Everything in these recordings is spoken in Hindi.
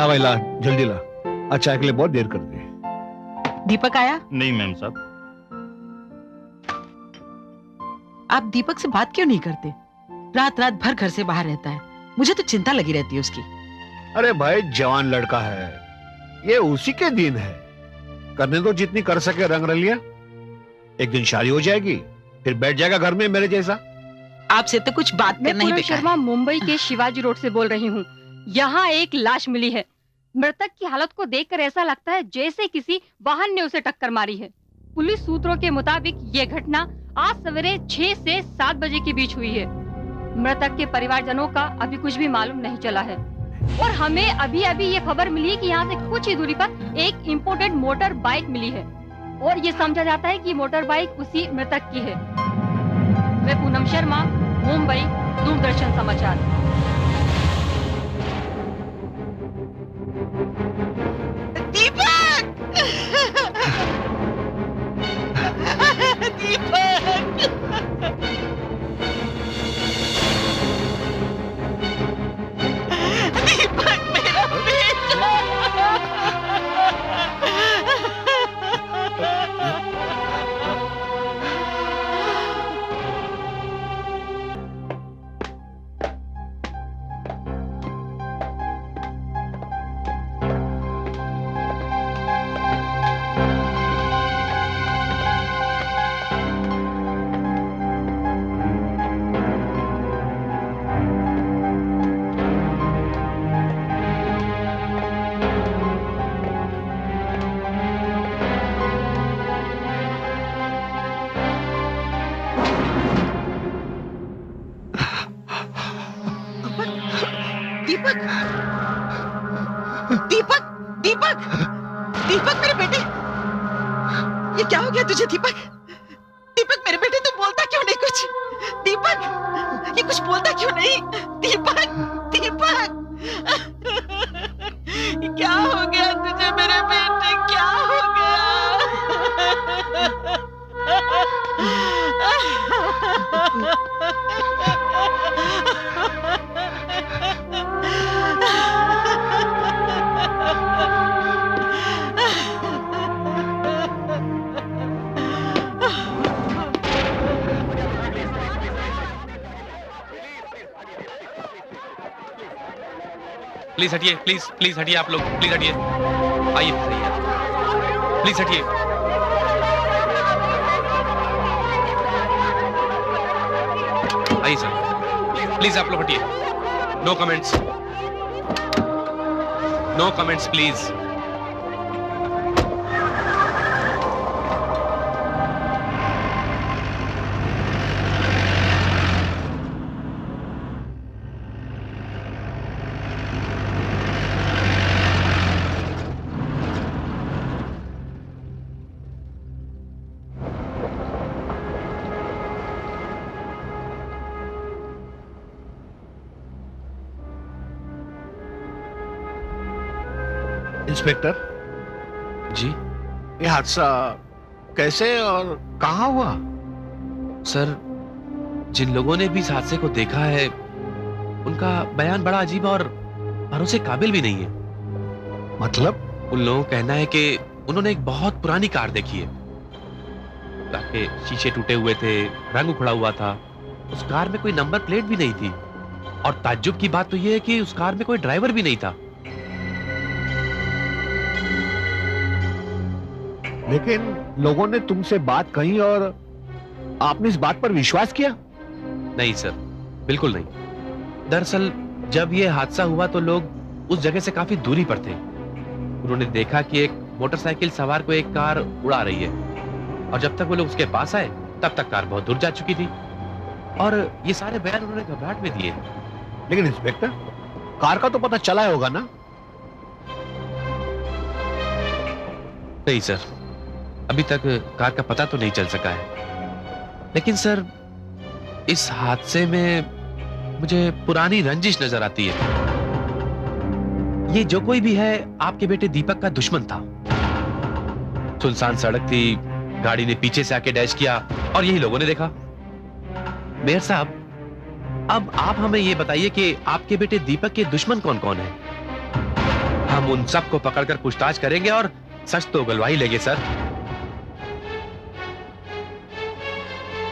ला भाई ला, जल्दी ला। अच्छा के लिए बहुत देर कर दी। दीपक आया? नहीं मैम साहब। आप दीपक से बात क्यों नहीं करते? रात रात भर घर से बाहर रहता है, मुझे तो चिंता लगी रहती है उसकी। अरे भाई जवान लड़का है, ये उसी के दिन है, करने दो जितनी कर सके रंग रलिया। एक दिन शादी हो जाएगी, फिर बैठ जाएगा घर में मेरे जैसा। आपसे तो कुछ बात करना ही बेकार शर्मा मुंबई के शिवाजी रोड से बोल रही हूँ। यहाँ एक लाश मिली है। मृतक की हालत को देखकर ऐसा लगता है जैसे किसी वाहन ने उसे टक्कर मारी है। पुलिस सूत्रों के मुताबिक ये घटना आज सवेरे 6 से 7 बजे के बीच हुई है। मृतक के परिवारजनों का अभी कुछ भी मालूम नहीं चला है और हमें अभी अभी ये खबर मिली है कि यहाँ से कुछ ही दूरी पर एक इम्पोर्टेड मोटर बाइक मिली है और ये समझा जाता है कि मोटर बाइक उसी मृतक की है। मैं पूनम शर्मा, मुंबई, दूरदर्शन समाचार। दीपक! दीपक! दीपक मेरा बेटा! दीपक! दीपक! दीपक! दीपक मेरे बेटे! ये क्या हो गया तुझे दीपक? दीपक मेरे बेटे तू बोलता क्यों नहीं कुछ? दीपक! ये कुछ बोलता क्यों नहीं? दीपक! दीपक! क्या हो गया तुझे मेरे बेटे? क्या हो प्लीज हटिए, प्लीज प्लीज हटिए आप लोग, प्लीज हटिए। आइए प्लीज हटिए। आइए सर, प्लीज आप लोग हटिए। No comments, no comments please. Inspector ji ये हादसा कैसे और कहाँ हुआ? सर, जिन लोगों ने भी इस हादसे को देखा है उनका बयान बड़ा अजीब और भरोसे काबिल भी नहीं है। मतलब? उन लोगों का कहना है कि उन्होंने एक बहुत पुरानी कार देखी है। कार के शीशे टूटे हुए थे, रंग उखड़ा हुआ था, उस कार में कोई नंबर प्लेट भी नहीं थी और ताज्जुब की बात तो यह है कि उस कार में कोई ड्राइवर भी नहीं था। लेकिन लोगों ने तुमसे बात कही और आपने इस बात पर विश्वास किया? नहीं सर, बिल्कुल नहीं। दरअसल जब यह हादसा हुआ तो लोग उस जगह से काफी दूरी पर थे। उन्होंने देखा कि एक मोटरसाइकिल सवार को एक कार उड़ा रही है और जब तक वो लोग उसके पास आए तब तक कार बहुत दूर जा चुकी थी और ये सारे बयान उन्होंने घबराहट में दिए। लेकिन इंस्पेक्टर, कार का तो पता चला होगा ना? नहीं सर, अभी तक कार का पता तो नहीं चल सका है। लेकिन सर, इस हादसे में मुझे पुरानी रंजिश नजर आती है। ये जो कोई भी है आपके बेटे दीपक का दुश्मन था। सुनसान सड़क थी, गाड़ी ने पीछे से आके डैश किया और यही लोगों ने देखा। मेयर साहब, अब आप हमें ये बताइए कि आपके बेटे दीपक के दुश्मन कौन कौन है? हम उन सबको पकड़कर पूछताछ करेंगे और सच तो उगलवा ही लेंगे सर।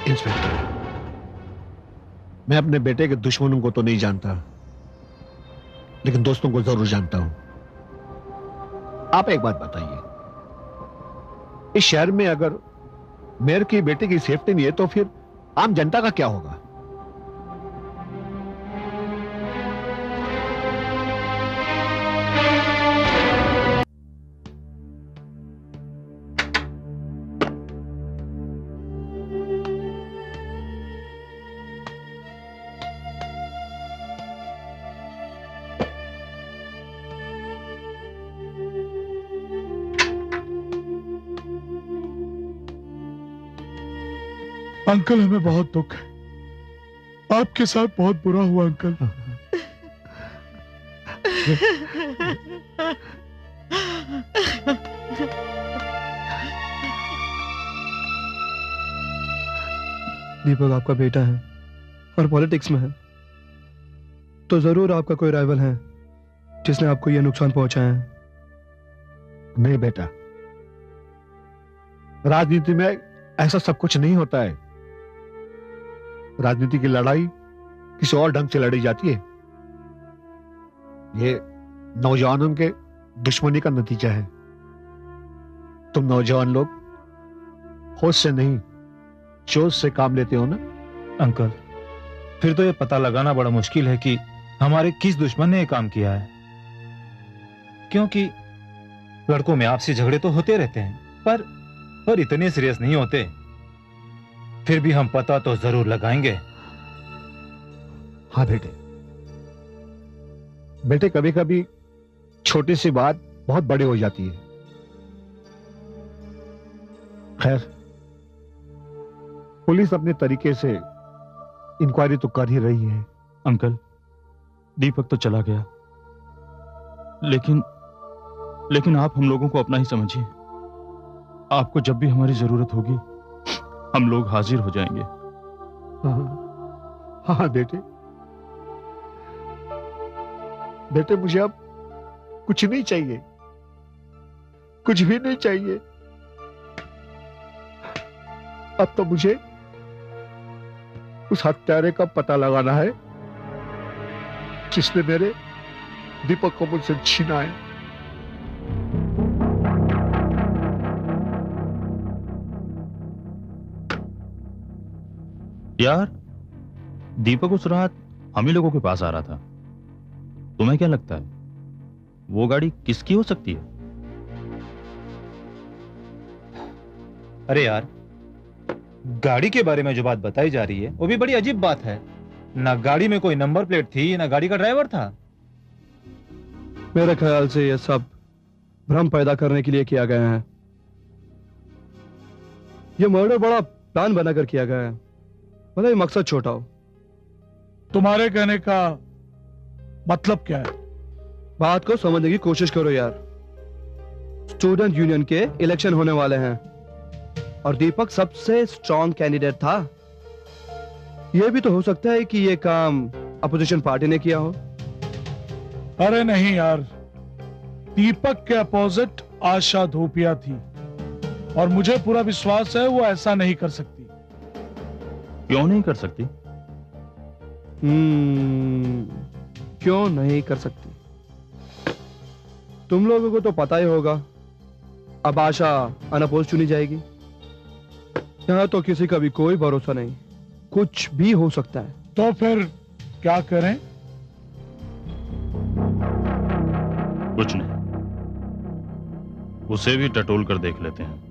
इंस्पेक्टर, मैं अपने बेटे के दुश्मनों को तो नहीं जानता, लेकिन दोस्तों को जरूर जानता हूं। आप एक बात बताइए, इस शहर में अगर मेयर की बेटे की सेफ्टी नहीं है तो फिर आम जनता का क्या होगा? अंकल, हमें बहुत दुख है, आपके साथ बहुत बुरा हुआ अंकल। दीपक आपका बेटा है और पॉलिटिक्स में है, तो जरूर आपका कोई राइवल है जिसने आपको यह नुकसान पहुंचाया है। नहीं बेटा, राजनीति में ऐसा सब कुछ नहीं होता है। राजनीति की लड़ाई किसी और ढंग से लड़ी जाती है। ये नौजवानों के दुश्मनी का नतीजा है। तुम नौजवान लोग होश से नहीं, जोश से काम लेते हो ना। अंकल, फिर तो ये पता लगाना बड़ा मुश्किल है कि हमारे किस दुश्मन ने ये काम किया है, क्योंकि लड़कों में आपसी झगड़े तो होते रहते हैं, पर इतने सीरियस नहीं होते। फिर भी हम पता तो जरूर लगाएंगे। हाँ बेटे, बेटे कभी कभी छोटी सी बात बहुत बड़ी हो जाती है। खैर, पुलिस अपने तरीके से इंक्वायरी तो कर ही रही है। अंकल, दीपक तो चला गया, लेकिन आप हम लोगों को अपना ही समझिए। आपको जब भी हमारी जरूरत होगी हम लोग हाजिर हो जाएंगे। हाँ बेटे, बेटे मुझे अब कुछ नहीं चाहिए, कुछ भी नहीं चाहिए। अब तो मुझे उस हत्यारे का पता लगाना है जिसने मेरे दीपक को मुझसे छीना है। यार, दीपक उस रात हम ही लोगों के पास आ रहा था। तुम्हें क्या लगता है वो गाड़ी किसकी हो सकती है? अरे यार, गाड़ी के बारे में जो बात बताई जा रही है वो भी बड़ी अजीब बात है। ना गाड़ी में कोई नंबर प्लेट थी, ना गाड़ी का ड्राइवर था। मेरे ख्याल से यह सब भ्रम पैदा करने के लिए किया गया है। यह मर्डर बड़ा प्लान बनाकर किया गया है, मतलब ये मकसद छोटा हो। तुम्हारे कहने का मतलब क्या है? बात को समझने की कोशिश करो यार। स्टूडेंट यूनियन के इलेक्शन होने वाले हैं और दीपक सबसे स्ट्रॉन्ग कैंडिडेट था। यह भी तो हो सकता है कि यह काम अपोजिशन पार्टी ने किया हो। अरे नहीं यार, दीपक के अपोजिट आशा धोपिया थी और मुझे पूरा विश्वास है वो ऐसा नहीं कर सकती। क्यों नहीं कर सकती? क्यों नहीं कर सकती? तुम लोगों को तो पता ही होगा, अब आशा अनअपोज चुनी जाएगी। यहां तो किसी का भी कोई भरोसा नहीं, कुछ भी हो सकता है। तो फिर क्या करें? कुछ नहीं, उसे भी टटोल कर देख लेते हैं।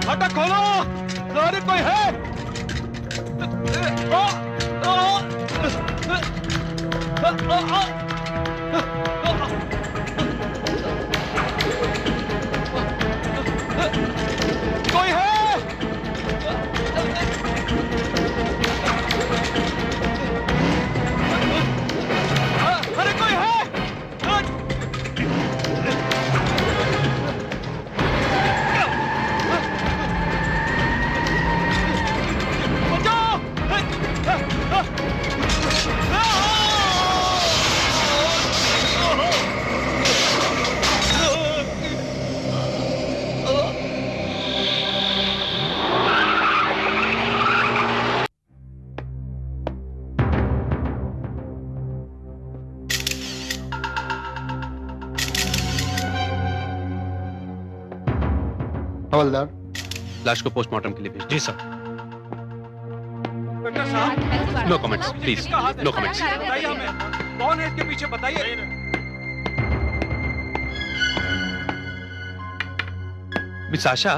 फाटक खोलो, अरे कोई है? कोई है? अरे कोई है? हवलदार, लाश को पोस्टमार्टम के लिए भेज जी sir. No comments please, no comments. बताइए हमें कौन है इसके पीछे, बताइए। मिस आशा,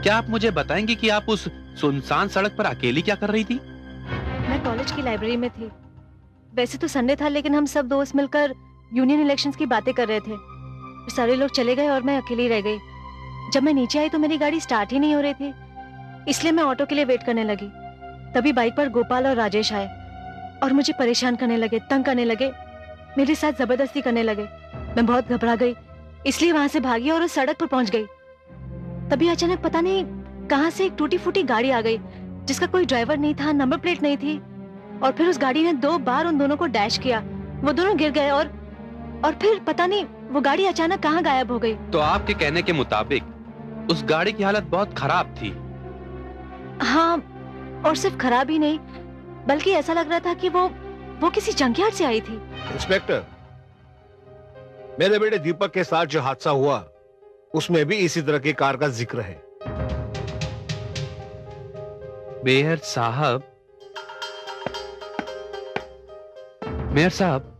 क्या आप मुझे बताएंगी कि आप उस सुनसान सड़क पर अकेली क्या कर रही थी? मैं कॉलेज की लाइब्रेरी में थी। वैसे तो संडे था, लेकिन हम सब दोस्त मिलकर यूनियन इलेक्शंस की बातें कर रहे थे। फिर सारे लोग चले गए और मैं अकेली रह गई। जब मैं नीचे आई तो मेरी गाड़ी स्टार्ट ही नहीं हो रही थी, इसलिए मैं ऑटो के लिए वेट करने लगी। तभी बाइक पर गोपाल और राजेश आए और मुझे परेशान करने लगे, तंग करने लगे, मेरे साथ जबरदस्ती करने लगे। मैं बहुत घबरा गई, इसलिए वहां से भागी और उस सड़क पर पहुंच गई। तभी अचानक पता नहीं कहां से एक टूटी फूटी गाड़ी आ गई, जिसका कोई ड्राइवर नहीं था, नंबर प्लेट नहीं थी। और फिर उस गाड़ी ने 2 बार उन दोनों को डैश किया। वो दोनों गिर गए और फिर पता नहीं वो गाड़ी अचानक कहाँ गायब हो गई। तो आपके कहने के मुताबिक उस गाड़ी की हालत बहुत खराब थी। हाँ, और सिर्फ खराब ही नहीं, बल्कि ऐसा लग रहा था कि वो किसी जंकयार्ड से आई थी। इंस्पेक्टर, मेरे बेटे दीपक के साथ जो हादसा हुआ उसमें भी इसी तरह की कार का जिक्र है। मेयर साहब,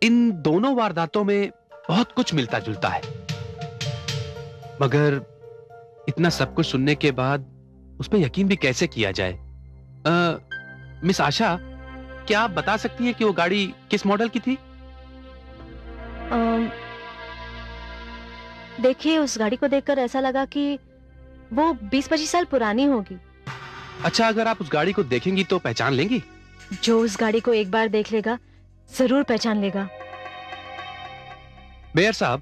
इन दोनों वारदातों में बहुत कुछ मिलता जुलता है, मगर इतना सब कुछ सुनने के बाद उस पर यकीन भी कैसे किया जाए? मिस आशा, क्या आप बता सकती हैं कि वो गाड़ी किस मॉडल की थी? देखिए, उस गाड़ी को देखकर ऐसा लगा कि वो 20-25 साल पुरानी होगी। अच्छा, अगर आप उस गाड़ी को देखेंगी तो पहचान लेंगी? जो उस गाड़ी को एक बार देख लेगा जरूर पहचान लेगा। मेयर साहब,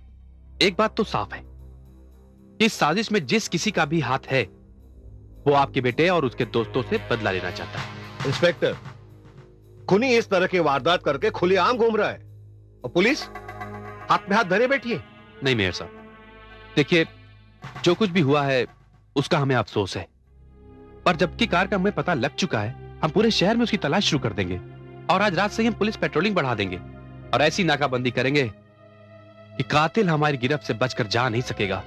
एक बात तो साफ है, इस साजिश में जिस किसी का भी हाथ है वो आपके बेटे और उसके दोस्तों से बदला लेना चाहता है। इंस्पेक्टर, खूनी इस तरह की वारदात करके खुलेआम घूम रहा है और पुलिस हाथ में हाथ धरे बैठी है। नहीं मेयर साहब, देखिए, जो कुछ भी हुआ है उसका हमें अफसोस है, पर जबकि कार का हमें पता लग चुका है, हम पूरे शहर में उसकी तलाश शुरू कर देंगे और आज रात से ही हम पुलिस पेट्रोलिंग बढ़ा देंगे और ऐसी नाकाबंदी करेंगे कि कातिल हमारी गिरफ्त से बचकर जा नहीं सकेगा।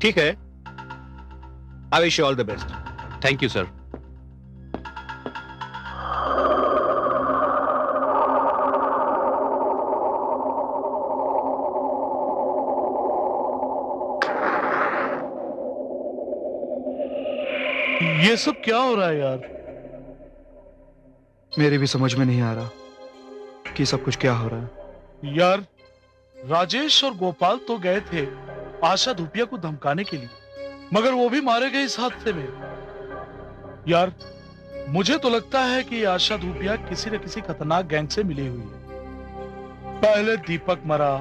ठीक है, I wish you all the best. Thank you sir. ये सब क्या हो रहा है यार? मेरी भी समझ में नहीं आ रहा कि सब कुछ क्या हो रहा है। यार, राजेश और गोपाल तो गए थे आशा धूपिया को धमकाने के लिए, मगर वो भी मारे गए इस हादसे में। यार, मुझे तो लगता है कि आशा धूपिया किसी न किसी खतरनाक गैंग से मिली हुई है। पहले दीपक मरा,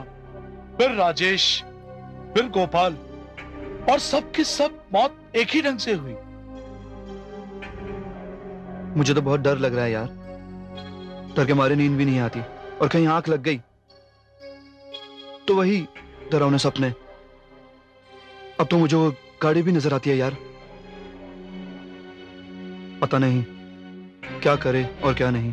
फिर राजेश, फिर गोपाल, और सबकी सब मौत एक ही ढंग से हुई। मुझे तो बहुत डर लग रहा है यार। डर के मारे नींद भी नहीं आती, और कहीं आंख लग गई तो वही डरावने सपने। अब तो मुझे वो गाड़ी भी नजर आती है यार। पता नहीं क्या करे और क्या नहीं।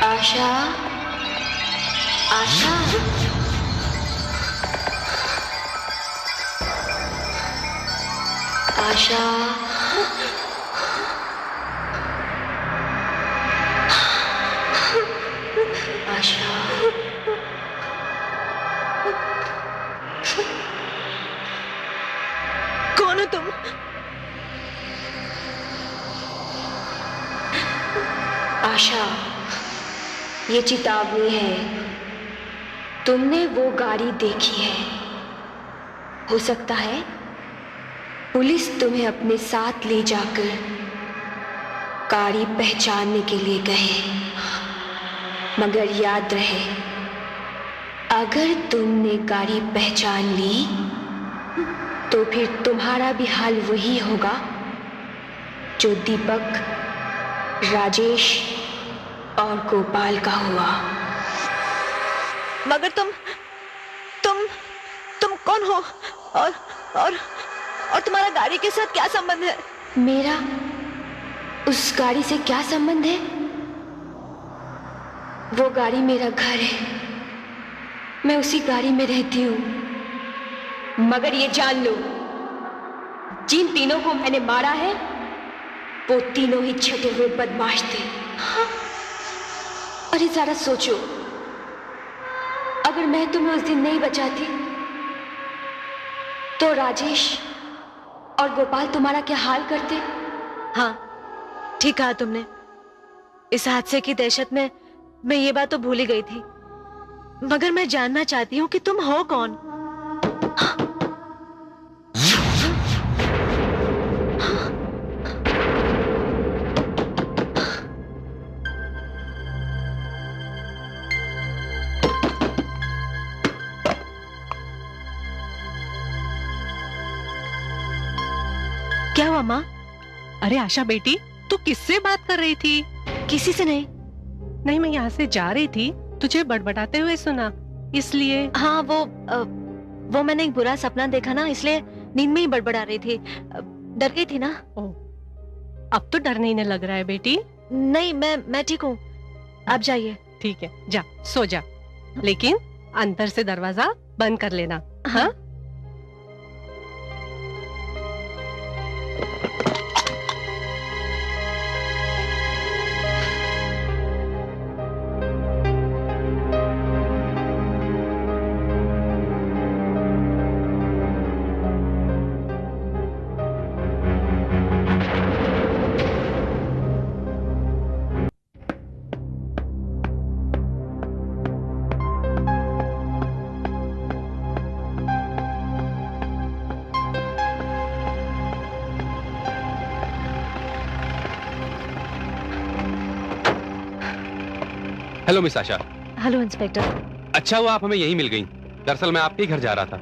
आशा, आशा, आशा, आशा, कौन हो तुम? आशा, ये चेतावनी है। तुमने वो गाड़ी देखी है। हो सकता है पुलिस तुम्हें अपने साथ ले जाकर गाड़ी पहचानने के लिए कहे, मगर याद रहे, अगर तुमने गाड़ी पहचान ली तो फिर तुम्हारा भी हाल वही होगा जो दीपक, राजेश और गोपाल का हुआ। मगर तुम कौन हो? और तुम्हारा गाड़ी के साथ क्या संबंध है? मेरा उस गाड़ी से क्या संबंध है? वो गाड़ी मेरा घर है। मैं उसी गाड़ी में रहती हूं। मगर ये जान लो, जिन तीनों को मैंने मारा है वो तीनों ही छटे हुए बदमाश थे। हाँ? अरे जरा सोचो, अगर मैं तुम्हें उस दिन नहीं बचाती तो राजेश और गोपाल तुम्हारा क्या हाल करते? हाँ, ठीक कहा तुमने। इस हादसे की दहशत में मैं ये बात तो भूल ही गई थी। मगर मैं जानना चाहती हूँ कि तुम हो कौन? क्या हुआ माँ? अरे आशा बेटी, तू किससे बात कर रही थी? किसी से नहीं। नहीं, मैं यहाँ से जा रही थी, तुझे बड़बड़ाते हुए सुना, इसलिए। हाँ, वो मैंने एक बुरा सपना देखा ना, इसलिए नींद में ही बड़बड़ा रही थी। डर गई थी ना। अब तो डर नहीं लग रहा है बेटी। नहीं, मैं ठीक हूँ, आप जाइए। ठीक है, जा सो जा, लेकिन अंदर से दरवाजा बंद कर लेना। हाँ? Hello miss Asha. Hello inspector. अच्छा हुआ आप हमें यहीं मिल गई। दरअसल मैं आपके ही घर जा रहा था।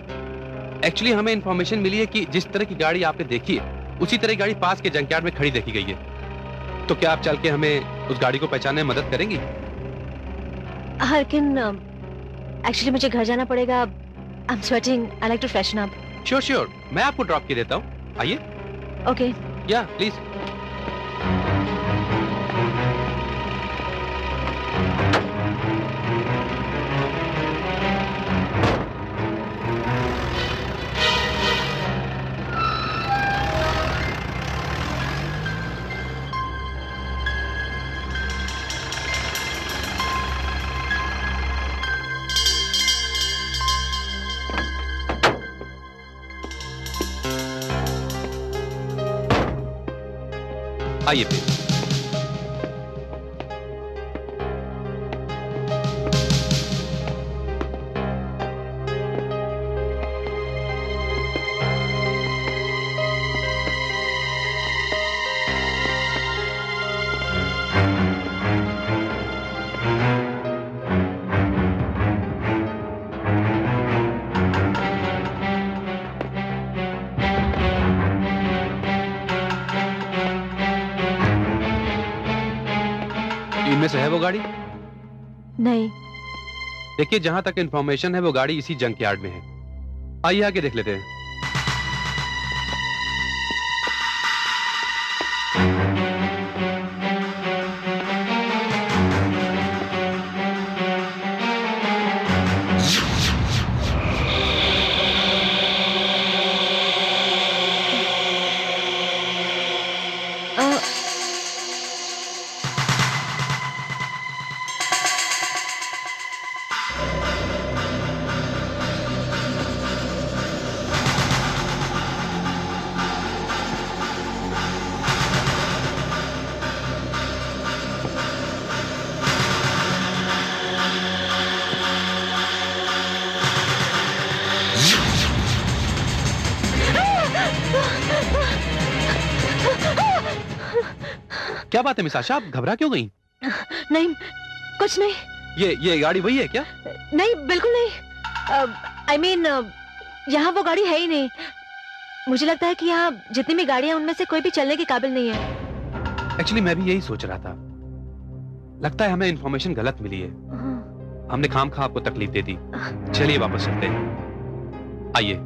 एक्चुअली हमें इन्फॉर्मेशन मिली है कि जिस तरह की गाड़ी आपने देखी है उसी तरह की गाड़ी पास के जंकयार्ड में खड़ी देखी गई है। तो क्या आप चल के हमें उस गाड़ी को पहचानने में मदद करेंगी? हाँ, लेकिन एक्चुअली मुझे घर जाना पड़ेगा। I am sweating, I like to freshen up. Sure sure, मैं आपको ड्रॉप किए देता हूँ, आइए। ओके। या प्लीज। आइए प्लीज। इनमें से है वो गाड़ी? नहीं। देखिए, जहां तक इंफॉर्मेशन है वो गाड़ी इसी जंकयार्ड में है। आइए आगे देख लेते हैं। क्या बात है मिस आशा, आप घबरा क्यों गई? नहीं, कुछ नहीं। ये गाड़ी वही है क्या? नहीं, बिल्कुल नहीं। आई मीन यहाँ वो गाड़ी है ही नहीं। मुझे लगता है कि यहाँ जितनी भी गाड़ियां उनमें से कोई भी चलने के काबिल नहीं है। एक्चुअली मैं भी यही सोच रहा था। लगता है हमें इंफॉर्मेशन गलत मिली है। हमने खामखा आपको तकलीफ दे दी। चलिए वापस चलते हैं, आइए।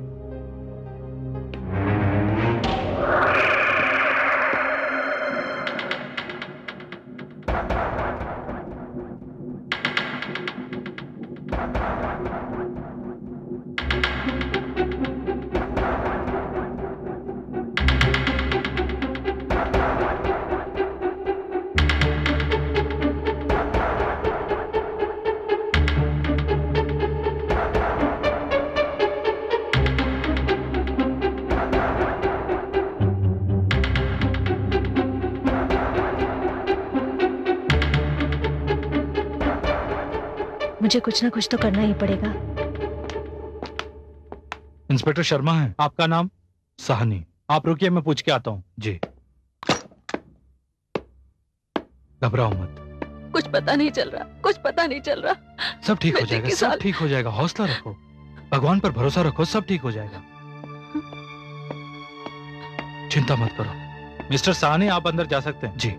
मुझे कुछ ना कुछ तो करना ही पड़ेगा। इंस्पेक्टर शर्मा है। आपका नाम? साहनी। आप रुकिए, मैं पूछ के आता हूँ। जी। घबराओ मत। कुछ पता नहीं चल रहा, कुछ पता नहीं चल रहा। सब ठीक हो जाएगा, सब ठीक हो जाएगा। हौसला रखो, भगवान पर भरोसा रखो, सब ठीक हो जाएगा। चिंता मत करो। मिस्टर साहनी, आप अंदर जा सकते हैं। जी।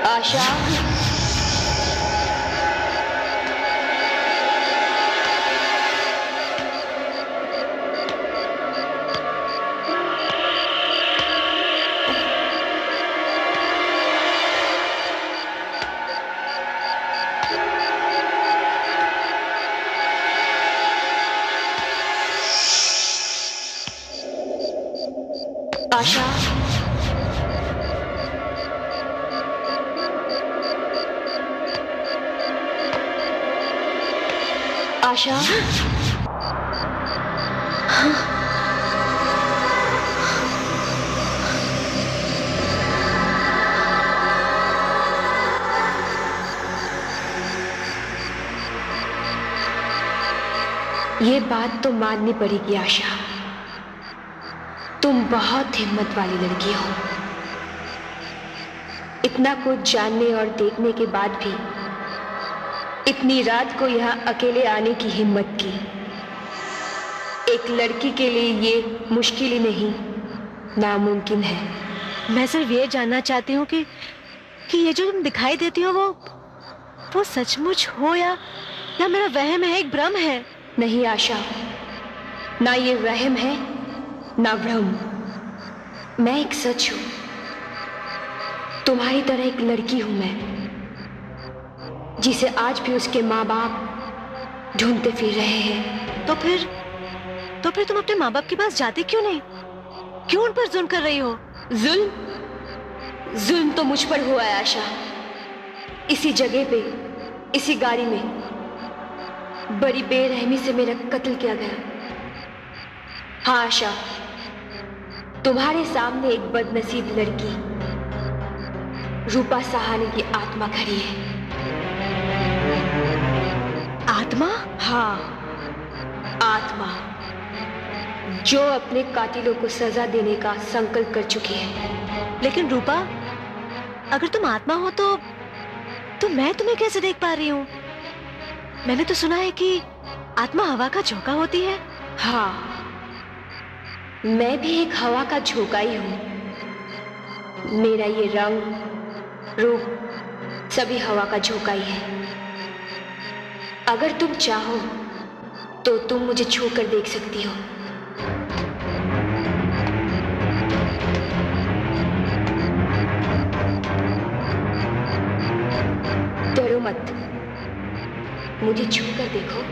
आशा, आशा, आशा, ये बात तो माननी पड़ेगी आशा, तुम बहुत हिम्मत वाली लड़की हो। इतना कुछ जानने और देखने के बाद भी इतनी रात को यहाँ अकेले आने की हिम्मत की। एक लड़की के लिए ये मुश्किल ही नहीं, नामुमकिन है। मैं सिर्फ ये जानना चाहती हूँ कि ये जो तुम दिखाई देती हो वो सचमुच हो या मेरा वहम है, एक भ्रम है? नहीं आशा, ना ये वहम है ना भ्रम, मैं एक सच हूं। तुम्हारी तरह एक लड़की हूं मैं, जिसे आज भी उसके माँ बाप ढूंढते फिर रहे हैं। तो फिर तुम अपने माँ बाप के पास जाते क्यों नहीं? क्यों उन पर जुल्म कर रही हो? जुल्म तो मुझ पर हुआ है आशा। इसी जगह पे, इसी गाड़ी में बड़ी बेरहमी से मेरा कत्ल किया गया। हाँ आशा, तुम्हारे सामने एक बदनसीब लड़की रूपा सहानी की आत्मा खड़ी है। आत्मा? हाँ, आत्मा, जो अपने कातिलों को सजा देने का संकल्प कर चुकी है। लेकिन रूपा, अगर तुम आत्मा हो तो मैं तुम्हें कैसे देख पा रही हूँ? मैंने तो सुना है कि आत्मा हवा का झोंका होती है। हाँ, मैं भी एक हवा का झोंका ही हूँ। मेरा ये रंग, रूप सभी हवा का झोंका ही है। अगर तुम चाहो तो तुम मुझे छूकर देख सकती हो। डरो मत, मुझे छूकर देखो।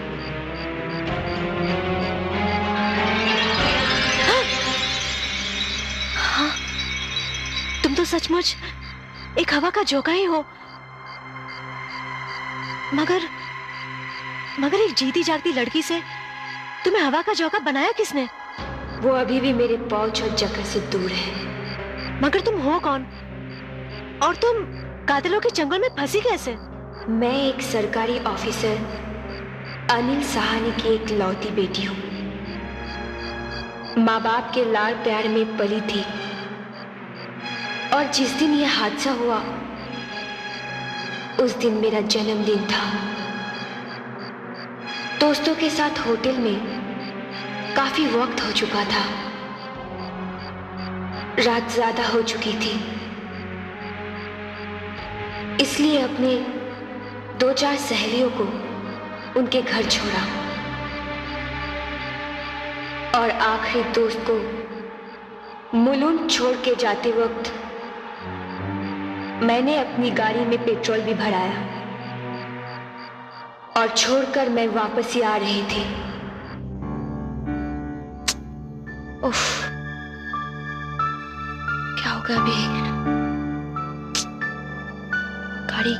सचमुच एक हवा का झोंका ही हो, मगर एक जीती जागती लड़की से तुम्हें हवा का झोंका बनाया किसने? वो अभी भी मेरे पहुंच और जगह से दूर है। मगर तुम हो कौन? और तुम कातिलों के चंगुल में फंसी कैसे? मैं एक सरकारी ऑफिसर अनिल सहानी की एक लौती बेटी हूँ। माँ बाप के लाड़ प्यार में पली थी, और जिस दिन यह हादसा हुआ उस दिन मेरा जन्मदिन था। दोस्तों के साथ होटल में काफी वक्त हो चुका था, रात ज्यादा हो चुकी थी, इसलिए अपने 2-4 सहेलियों को उनके घर छोड़ा और आखिरी दोस्त को मुलुंड छोड़ के जाते वक्त मैंने अपनी गाड़ी में पेट्रोल भी भराया और छोड़कर मैं वापस ही आ रही थी। उफ, क्या होगा अभी? गाड़ी,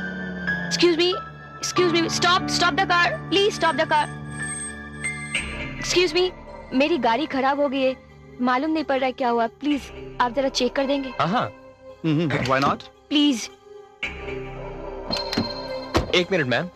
excuse me, stop the car, please stop the car. Excuse me, मेरी गाड़ी खराब हो गई है, मालूम नहीं पड़ रहा है क्या हुआ, प्लीज आप जरा चेक कर देंगे? हाँ, why not? Please. 1 minute ma'am.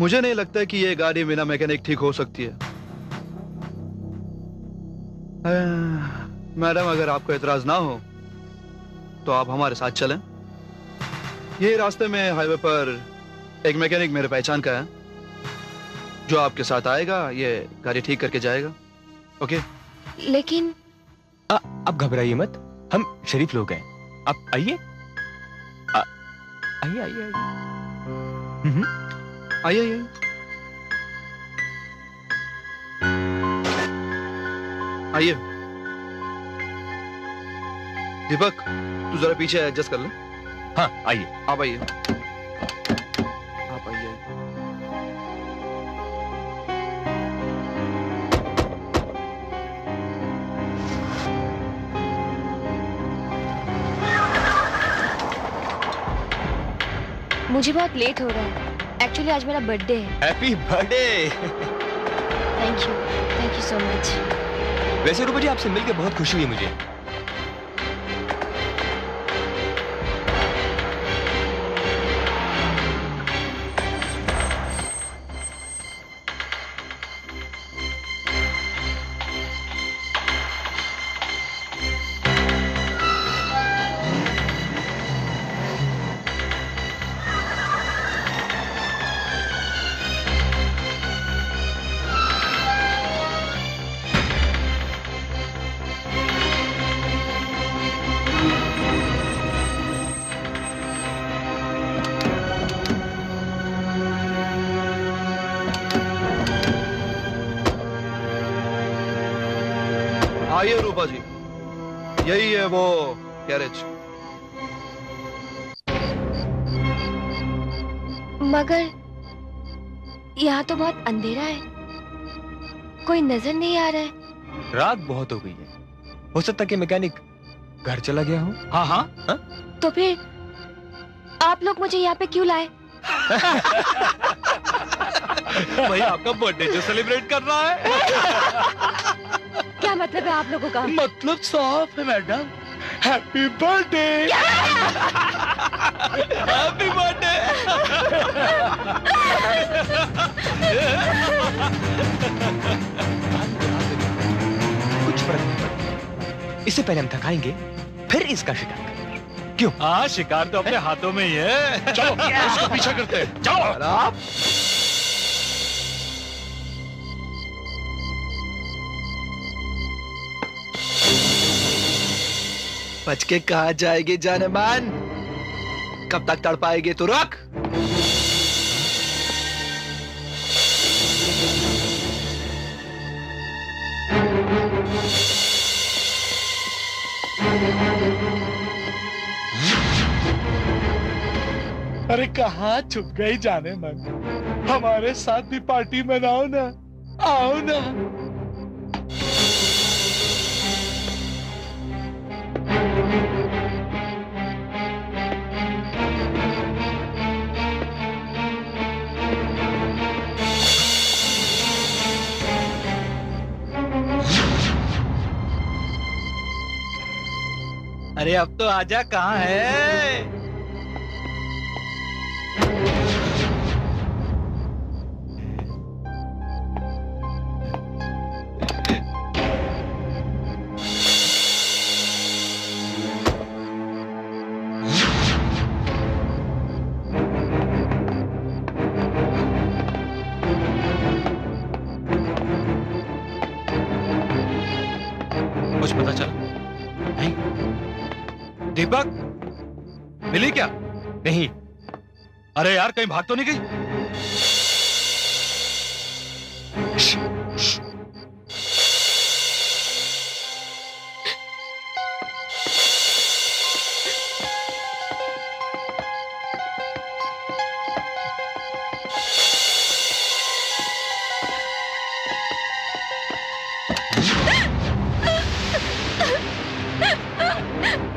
मुझे नहीं लगता कि ये गाड़ी बिना मैकेनिक ठीक हो सकती है। मैडम, अगर आपको एतराज ना हो तो आप हमारे साथ चलें। ये रास्ते में हाईवे पर एक मैकेनिक मेरे पहचान का है, जो आपके साथ आएगा, ये गाड़ी ठीक करके जाएगा। ओके? लेकिन आप घबराइए मत, हम शरीफ लोग हैं। आप आइए, आइए आइए आइए। आइए। आइए दीपक, तू जरा पीछे एडजस्ट कर ले। हाँ आइए। आप आइए, आप आइए। मुझे बहुत लेट हो रहा है, एक्चुअली आज मेरा बर्थडे है। Happy birthday. Thank you so much. वैसे रूपा जी, आपसे मिलकर बहुत खुशी हुई मुझे। आइए रूपा जी, यही है वो गैरेज। मगर यहाँ तो बहुत अंधेरा है, कोई नजर नहीं आ रहा है। रात बहुत हो गई है, हो सकता है कि मैकेनिक घर चला गया हो। हाँ हाँ, तो फिर आप लोग मुझे यहाँ पे क्यों लाए? भाई आपका बर्थडे जो सेलिब्रेट कर रहा है। क्या मतलब है आप लोगों का? मतलब साफ है madam, happy birthday. Happy birthday. कुछ फर्क नहीं पड़ता, इससे पहले हम थकाएंगे, फिर इसका शिकार करेंगे। क्यों? हाँ, शिकार तो अपने हाथों में ही है। चलो उसको पीछा करते हैं, चलो। आप बच के कहा जाएगी जाने मान? कब तक तड़पाएगी तू? रुक। अरे कहाँ छुप गई जाने मन, हमारे साथ भी पार्टी मनाओ ना, आओ ना। अरे अब तो आजा, कहाँ है? कुछ पता चला? नहीं। दीपक मिली क्या? नहीं। अरे यार, कहीं भाग तो नहीं गई?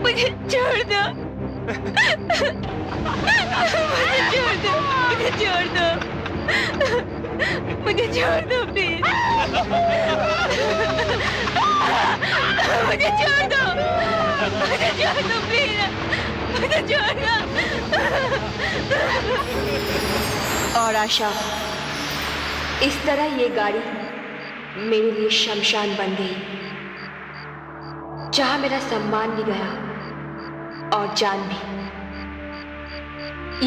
मुझे छोड़ दो। मुझे छोड़ दो। मुझे छोड़ दो। मुझे छोड़ दो प्लीज। मुझे छोड़ दो। मुझे छोड़ दो प्लीज। मुझे छोड़ दो। और आशा, इस तरह ये गाड़ी मेरे लिए शमशान बन गई, जहां मेरा सम्मान भी गया और जान भी।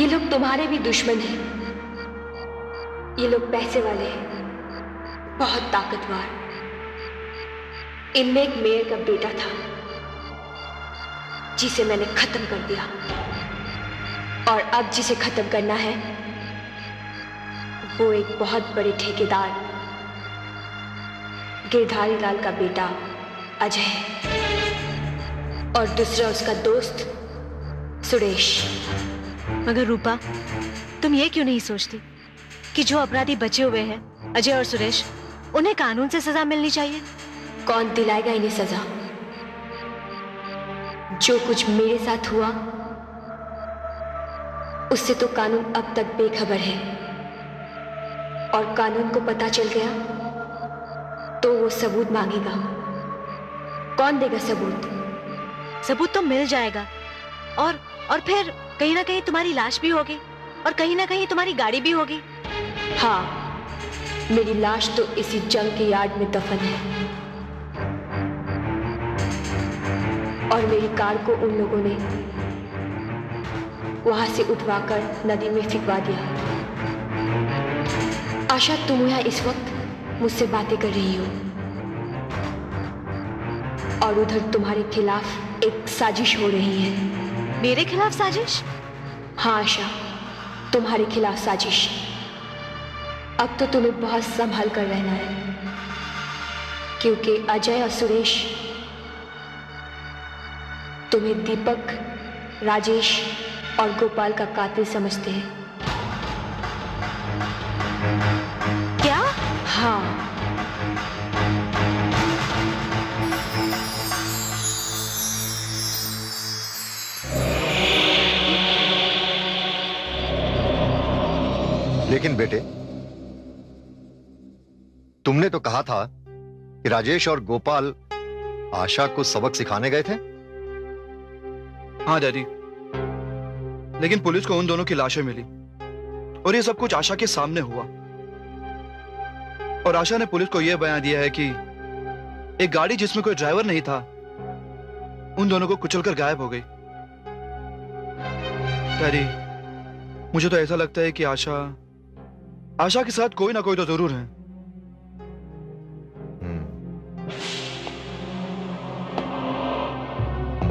ये लोग तुम्हारे भी दुश्मन हैं। ये लोग पैसे वाले हैं, बहुत ताकतवर। इनमें एक मेयर का बेटा था जिसे मैंने खत्म कर दिया, और अब जिसे खत्म करना है वो एक बहुत बड़े ठेकेदार गिरधारी लाल का बेटा अजय है, और दूसरा उसका दोस्त सुरेश। मगर रूपा, तुम ये क्यों नहीं सोचती कि जो अपराधी बचे हुए हैं, अजय और सुरेश, उन्हें कानून से सजा मिलनी चाहिए? कौन दिलाएगा इन्हें सजा? जो कुछ मेरे साथ हुआ उससे तो कानून अब तक बेखबर है, और कानून को पता चल गया तो वो सबूत मांगेगा। कौन देगा सबूत? सबूत तो मिल जाएगा, और फिर कहीं ना कहीं तुम्हारी लाश भी होगी, और कहीं ना कहीं तुम्हारी गाड़ी भी होगी। हाँ, मेरी लाश तो इसी जंग के यार्ड में दफन है, और मेरी कार को उन लोगों ने वहां से उठवाकर नदी में फिकवा दिया। आशा, तुम यहाँ इस वक्त मुझसे बातें कर रही हो, और उधर तुम्हारे खिलाफ एक साजिश हो रही है। मेरे खिलाफ साजिश? हाँ आशा, तुम्हारे खिलाफ साजिश। अब तो तुम्हें बहुत संभल कर रहना है, क्योंकि अजय और सुरेश तुम्हें दीपक, राजेश और गोपाल का कातिल समझते हैं। क्या? हाँ। लेकिन बेटे, तुमने तो कहा था कि राजेश और गोपाल आशा को सबक सिखाने गए थे। हाँ डैडी, लेकिन पुलिस को उन दोनों की लाशें मिली और ये सब कुछ आशा के सामने हुआ। और आशा ने पुलिस को यह बयान दिया है कि एक गाड़ी जिसमें कोई ड्राइवर नहीं था उन दोनों को कुचलकर गायब हो गई। डैडी, मुझे तो ऐसा लगता है कि आशा के साथ कोई ना कोई तो जरूर है।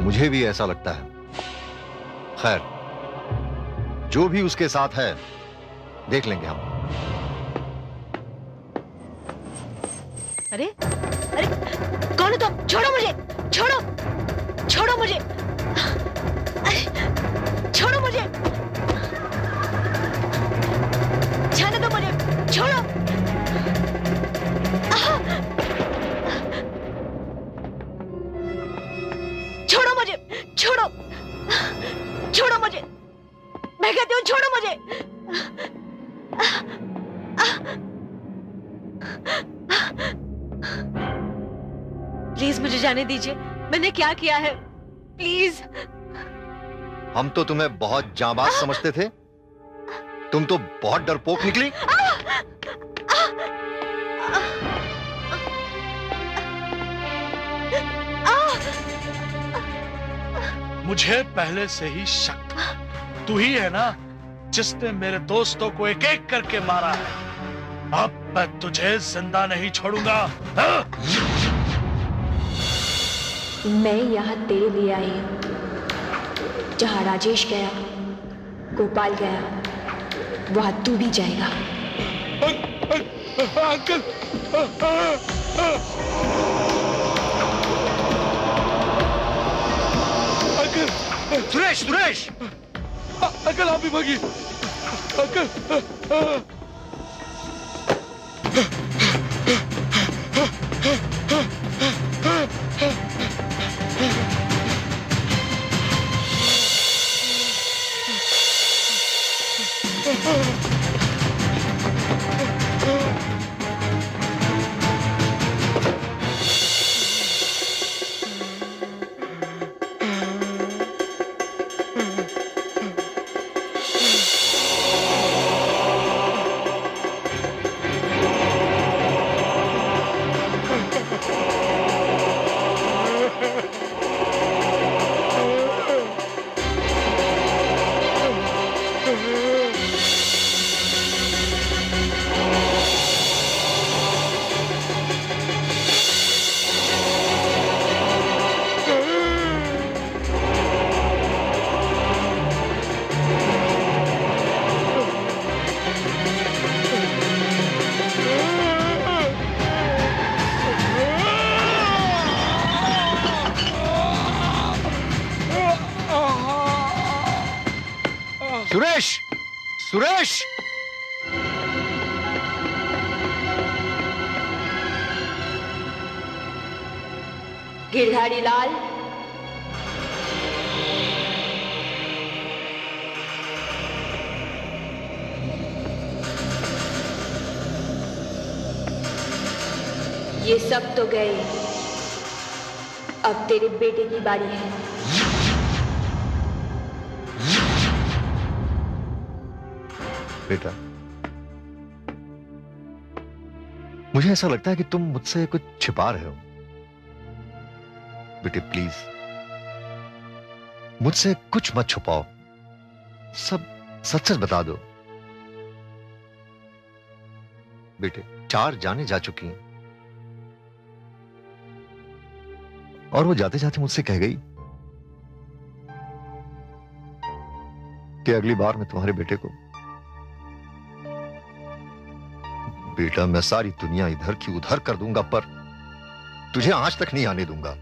मुझे भी ऐसा लगता है। खैर, जो भी उसके साथ है देख लेंगे हम। अरे अरे, कौन हो तुम? छोड़ो मुझे, छोड़ो मुझे, छोड़ो मुझे, जाने दो मुझे, छोड़ो। छोड़ो मुझे, छोड़ो मुझे, मैं कहती हूँ छोड़ो मुझे। प्लीज मुझे जाने दीजिए, मैंने क्या किया है, प्लीज। हम तो तुम्हें बहुत जांबाज समझते थे, तुम तो बहुत डरपोक निकली। मुझे पहले से ही शक था, तू ही है ना जिसने मेरे दोस्तों को एक एक करके मारा है। अब मैं तुझे जिंदा नहीं छोड़ूंगा। मैं यहाँ तेरे लिए आई हूँ। जहाँ राजेश गया, गोपाल गया, वहाँ तू भी जाएगा। अंकल, सुरेश, सुरेश, अंकल आप भी भागिए। अंकल, सुरेश, सुरेश, गिरधारी लाल, ये सब तो गए, अब तेरे बेटे की बारी है। बेटा, मुझे ऐसा लगता है कि तुम मुझसे कुछ छिपा रहे हो। बेटे प्लीज, मुझसे कुछ मत छुपाओ, सब सच सच बता दो। बेटे, 4 जाने जा चुकी हैं और वो जाते जाते मुझसे कह गई कि अगली बार मैं तुम्हारे बेटे को, बेटा मैं सारी दुनिया इधर की उधर कर दूंगा पर तुझे आंच तक नहीं आने दूंगा।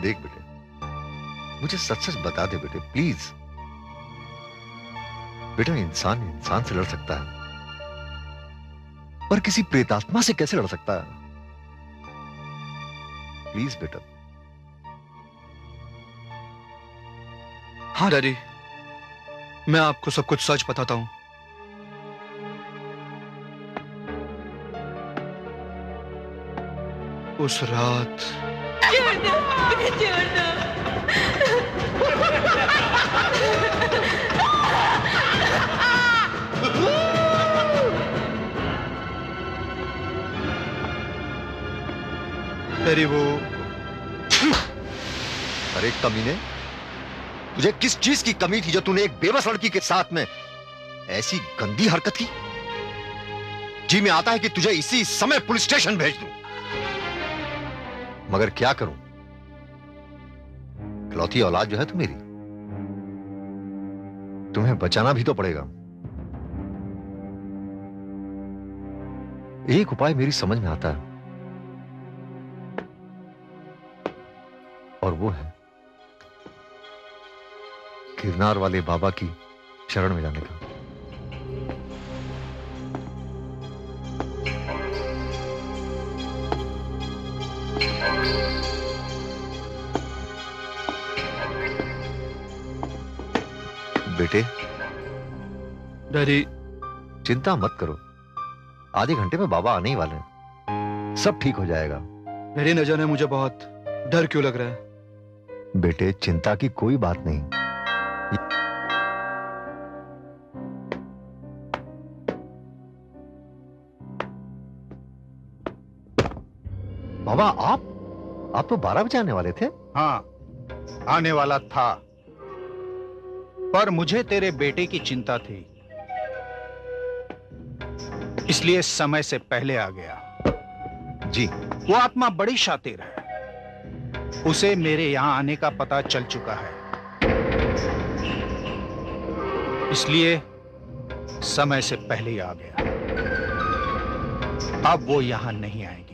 देख बेटे, मुझे सच सच बता दे बेटे प्लीज। बेटा, इंसान इंसान से लड़ सकता है पर किसी प्रेतात्मा से कैसे लड़ सकता है? प्लीज बेटा। हाँ डैडी, मैं आपको सब कुछ सच बताता हूं। उस रात छोड़ दो, मुझे छोड़ दो। तेरी वो अरे कमीने, तुझे किस चीज की कमी थी जो तूने एक बेबस लड़की के साथ में ऐसी गंदी हरकत की? जी में आता है कि तुझे इसी समय पुलिस स्टेशन भेज दूं, मगर क्या करूं? इकलौती औलाद जो है तू मेरी, तुम्हें बचाना भी तो पड़ेगा। एक उपाय मेरी समझ में आता है, और वो है गिरनार वाले बाबा की शरण में जाने का। बेटे, डैडी, चिंता मत करो, आधे घंटे में बाबा आने ही वाले हैं, सब ठीक हो जाएगा। डैडी न जाने मुझे बहुत डर क्यों लग रहा है। बेटे, चिंता की कोई बात नहीं। बाबा, आप तो 12 बजे आने वाले थे। हाँ, आने वाला था, पर मुझे तेरे बेटे की चिंता थी, इसलिए समय से पहले आ गया। जी। वो आत्मा बड़ी शातिर है, उसे मेरे यहां आने का पता चल चुका है, इसलिए समय से पहले ही आ गया। अब वो यहां नहीं आएगी।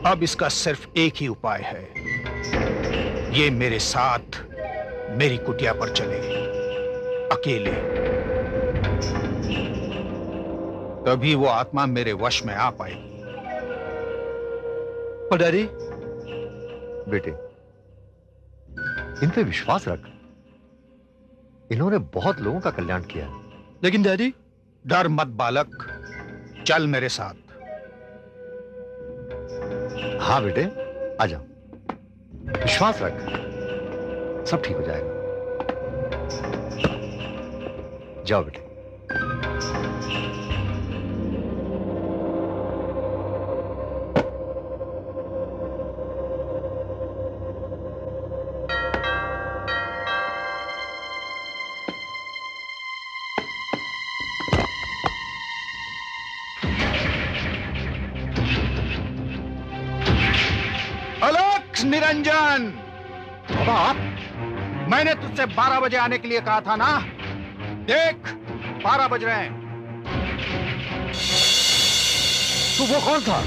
अब इसका सिर्फ एक ही उपाय है, ये मेरे साथ मेरी कुटिया पर चले, अकेले। तभी वो आत्मा मेरे वश में आ पाएगी। और डैडी? बेटे, इन पे विश्वास रख, इन्होंने बहुत लोगों का कल्याण किया है। लेकिन डैडी? डर मत बालक, चल मेरे साथ। हाँ बेटे, आ जाओ, विश्वास रख, सब ठीक हो जाएगा। जाओ बेटे। अलख निरंजन! बाबा, आप? मैंने तुझसे 12 बजे आने के लिए कहा था ना? देख, 12 बज रहे हैं। तो वो कौन था?